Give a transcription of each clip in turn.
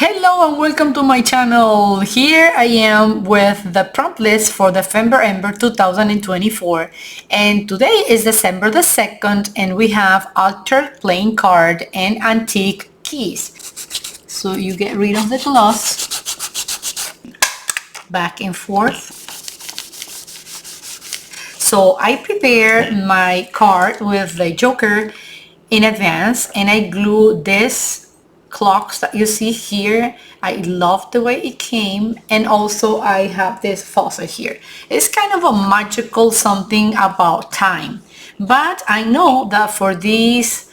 Hello and welcome to my channel. Here I am with the prompt list for Dephemberember 2024, and today is December the 2nd and we have altered playing card and antique keys. So you get rid of the gloss, back and forth. So I prepare my card with the joker in advance and I glue this clocks that you see here. I love the way it came, and also I have this faucet here. It's kind of a magical something about time, but I know that for this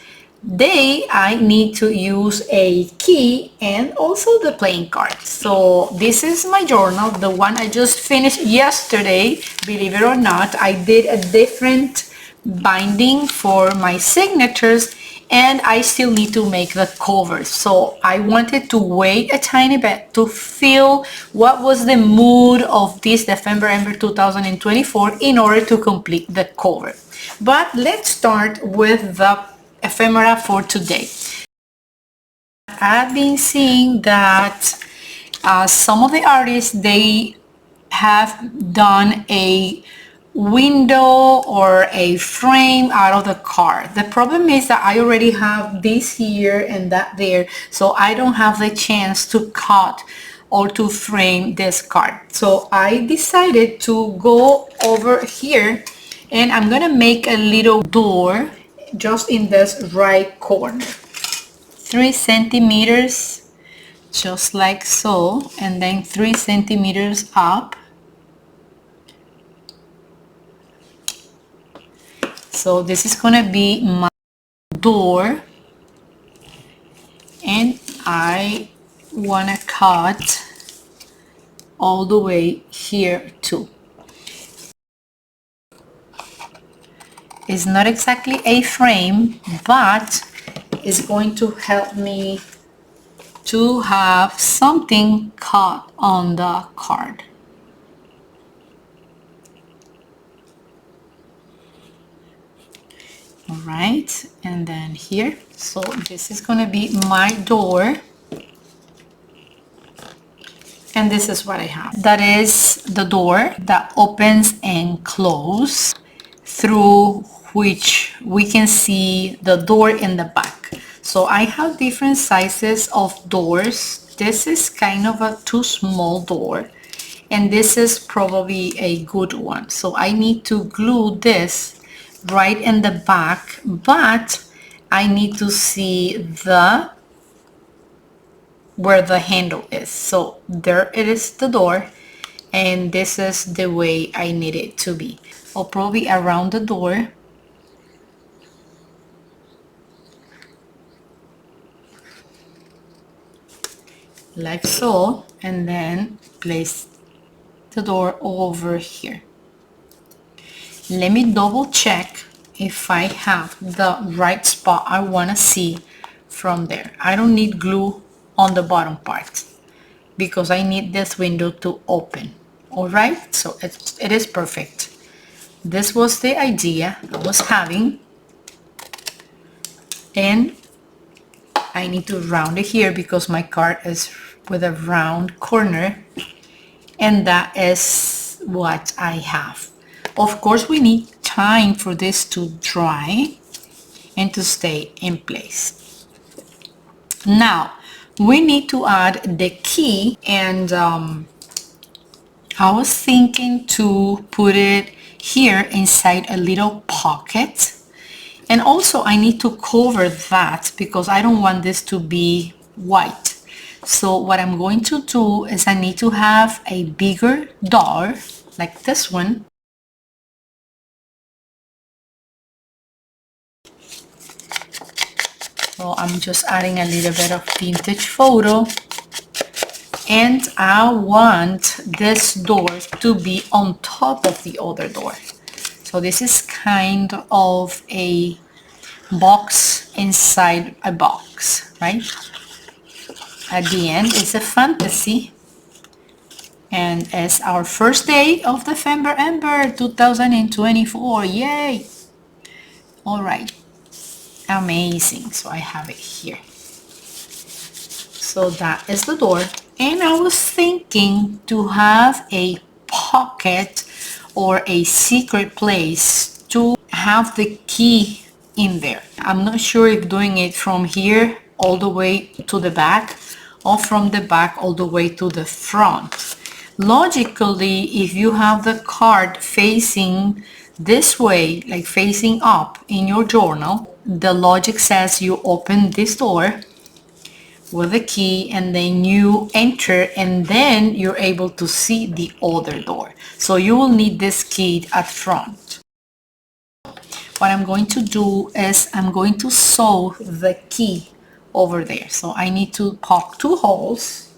day I need to use a key and also the playing card. So this is my journal, the one I just finished yesterday. Believe it or not, I did a different binding for my signatures and I still need to make the covers. So I wanted to wait a tiny bit to feel what was the mood of this Dephemberember 2024 in order to complete the cover. But let's start with the ephemera for today. I've been seeing that some of the artists, they have done a window or a frame out of the card. The problem is that I already have this here and that there, so I don't have the chance to cut or to frame this card. So I decided to go over here and I'm gonna make a little door just in this right corner, 3 centimeters, just like so, and then 3 centimeters up. So this is gonna be my door, and I wanna cut all the way here too. It's not exactly a frame, but it's going to help me to have something cut on the card. All right, and then here, so this is going to be my door, and this is what I have. That is the door that opens and closes, through which we can see the door in the back. So I have different sizes of doors. This is kind of a too small door, and this is probably a good one. So I need to glue this right in the back, but I need to see where the handle is. So there it is, the door, and this is the way I need it to be. Or probably around the door. Like so, and then place the door over here. Let me double check if I have the right spot I want to see from there. I don't need glue on the bottom part because I need this window to open. All right, so it is perfect. This was the idea I was having, and I need to round it here because my card is with a round corner, and that is what I have. Of course, we need time for this to dry and to stay in place. Now, we need to add the key, and I was thinking to put it here inside a little pocket. And also I need to cover that because I don't want this to be white. So what I'm going to do is I need to have a bigger door like this one. So I'm just adding a little bit of vintage photo, and I want this door to be on top of the other door. So this is kind of a box inside a box, right? At the end, it's a fantasy, and it's our first day of Dephemberember 2024. Yay! All right, amazing. So I have it here. So that is the door. And I was thinking to have a pocket or a secret place to have the key in there. I'm not sure if doing it from here all the way to the back or from the back all the way to the front. Logically, if you have the card facing this way, like facing up in your journal, the logic says you open this door with a key and then you enter and then you're able to see the other door. So you will need this key at front. What I'm going to do is I'm going to sew the key over there. So I need to poke 2 holes.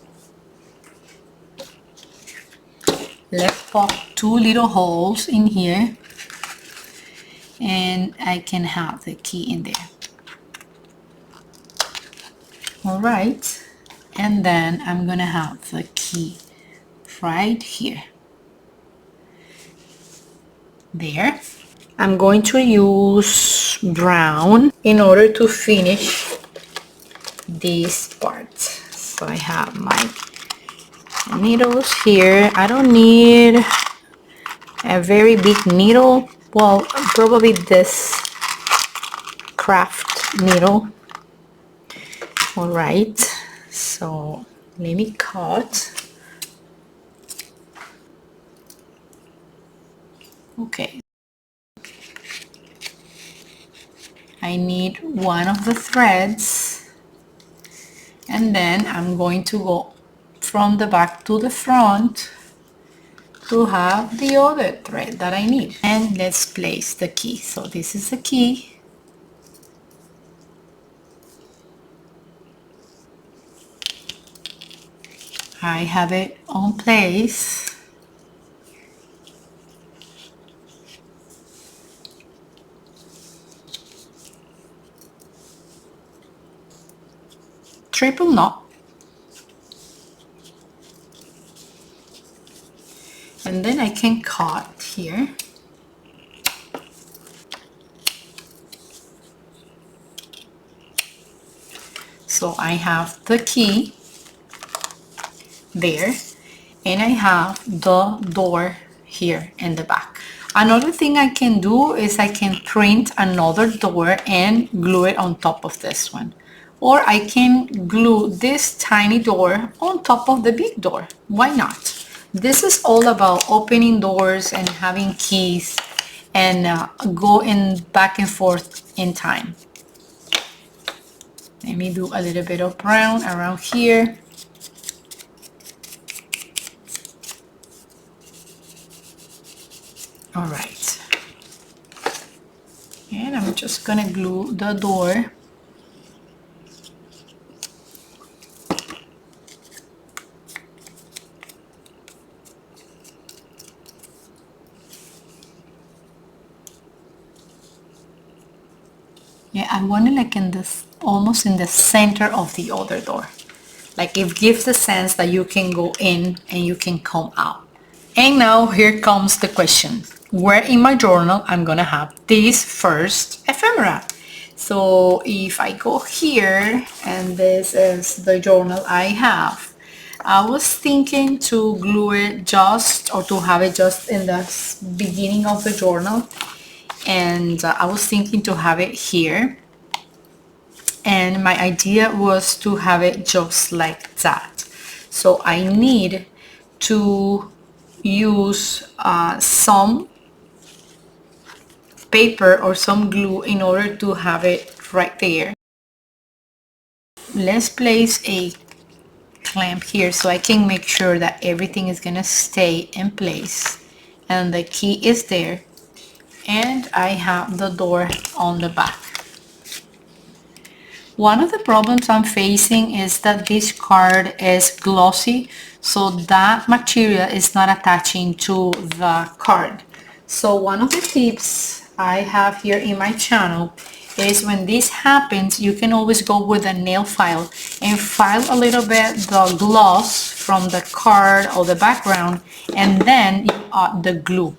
Let's poke 2 little holes in here and I can have the key in there. All right, and then I'm gonna have the key right here. There. I'm going to use brown in order to finish this part. So I have my needles here. I don't need a very big needle. Well, probably this craft needle. All right, so let me cut. Okay. I need one of the threads and then I'm going to go from the back to the front to have the other thread that I need. And let's place the key. So this is the key. I have it on place. Triple knot. And then I can cut here. So I have the key there and I have the door here in the back. Another thing I can do is I can print another door and glue it on top of this one. Or I can glue this tiny door on top of the big door. Why not? This is all about opening doors and having keys and going back and forth in time. Let me do a little bit of brown around here. All right. And I'm just gonna glue the door. Yeah, I want it like in this, almost in the center of the other door. Like it gives the sense that you can go in and you can come out. And now here comes the question. Where in my journal I'm gonna have this first ephemera? So if I go here and this is the journal I have, I was thinking to glue it just or to have it just in the beginning of the journal. And I was thinking to have it here, and my idea was to have it just like that. So I need to use some paper or some glue in order to have it right there. Let's place a clamp here so I can make sure that everything is gonna stay in place and the key is there. And I have the door on the back. One of the problems I'm facing is that this card is glossy, so that material is not attaching to the card. So one of the tips I have here in my channel is when this happens, you can always go with a nail file and file a little bit the gloss from the card or the background, and then you add the glue.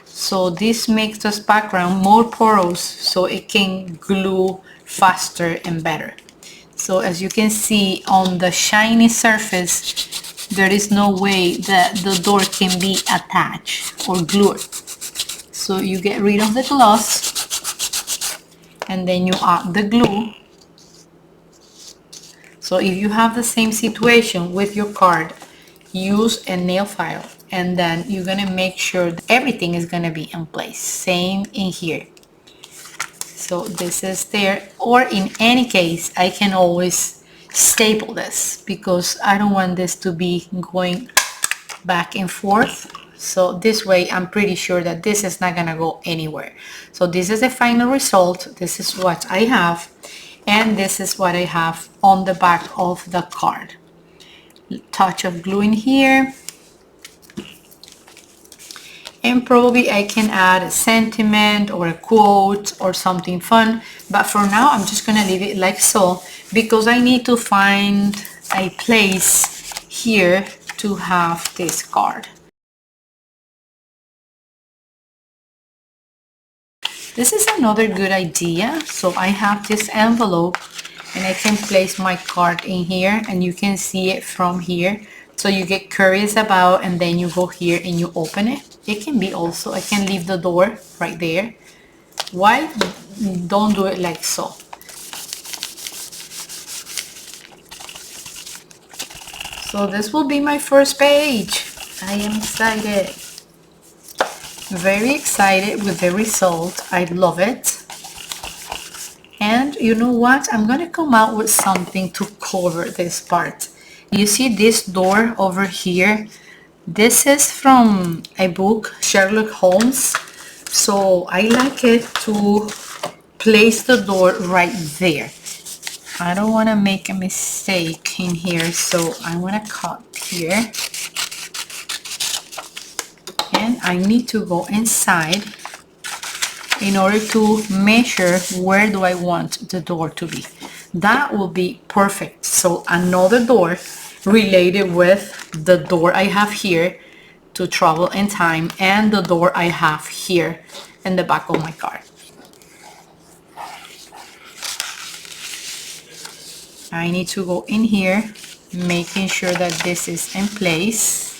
So this makes this background more porous so it can glue faster and better. So as you can see on the shiny surface, there is no way that the door can be attached or glued. So you get rid of the gloss and then you add the glue. So if you have the same situation with your card, use a nail file and then you're gonna make sure that everything is gonna be in place. Same in here. So this is there, or in any case, I can always staple this because I don't want this to be going back and forth. So this way I'm pretty sure that this is not gonna go anywhere. So this is the final result. This is what I have, and this is what I have on the back of the card. Touch of glue in here, and probably I can add a sentiment or a quote or something fun, but for now I'm just gonna leave it like so because I need to find a place here to have this card. This is another good idea. So I have this envelope and I can place my card in here and you can see it from here. So you get curious about and then you go here and you open it. It can be also, I can leave the door right there. Why don't do it like so? So this will be my first page. I am excited. Very excited with the result. I love it. And you know what? I'm gonna come out with something to cover this part. You see this door over here? This is from a book, Sherlock Holmes. So I like it to place the door right there. I don't want to make a mistake in here, so I'm gonna cut here. And I need to go inside in order to measure where do I want the door to be. That will be perfect. So another door related with the door I have here to travel in time and the door I have here in the back of my car. I need to go in here, making sure that this is in place.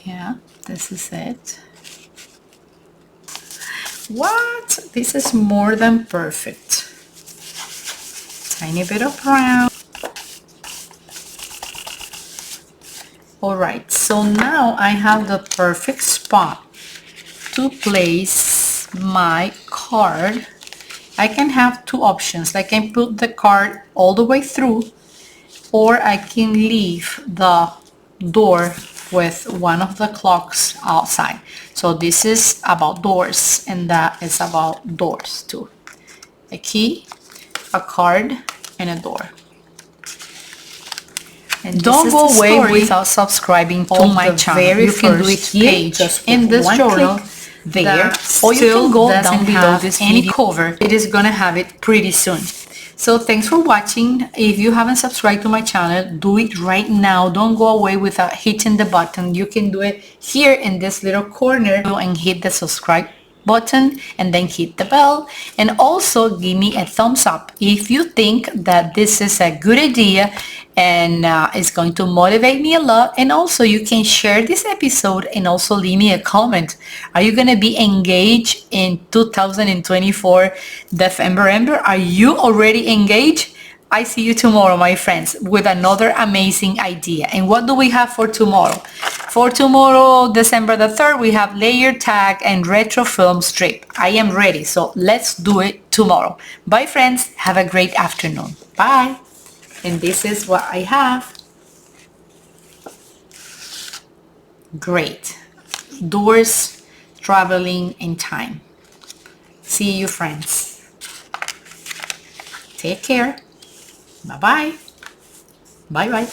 Yeah, this is it. What? This is more than perfect. Tiny bit of brown. Alright, so now I have the perfect spot to place my card. I can have two options. I can put the card all the way through, or I can leave the door with one of the clocks outside. So this is about doors and that is about doors too. A key, a card, and a door. And don't go away without subscribing to my channel. You can do it here, just in this journal, there, or you can go down below this any cover. It is gonna have it pretty soon. So thanks for watching. If you haven't subscribed to my channel, do it right now. Don't go away without hitting the button. You can do it here in this little corner and hit the subscribe button and then hit the bell, and also give me a thumbs up if you think that this is a good idea and it's going to motivate me a lot. And also you can share this episode and also leave me a comment. Are you going to be engaged in 2024 Dephemberember? Are you already engaged? I see you tomorrow, my friends, with another amazing idea. And what do we have for tomorrow? For tomorrow, December the 3rd, we have layer tag and retro film strip. I am ready, so let's do it tomorrow. Bye, friends. Have a great afternoon. Bye. And this is what I have. Great. Doors traveling in time. See you, friends. Take care. Bye-bye. Bye-bye.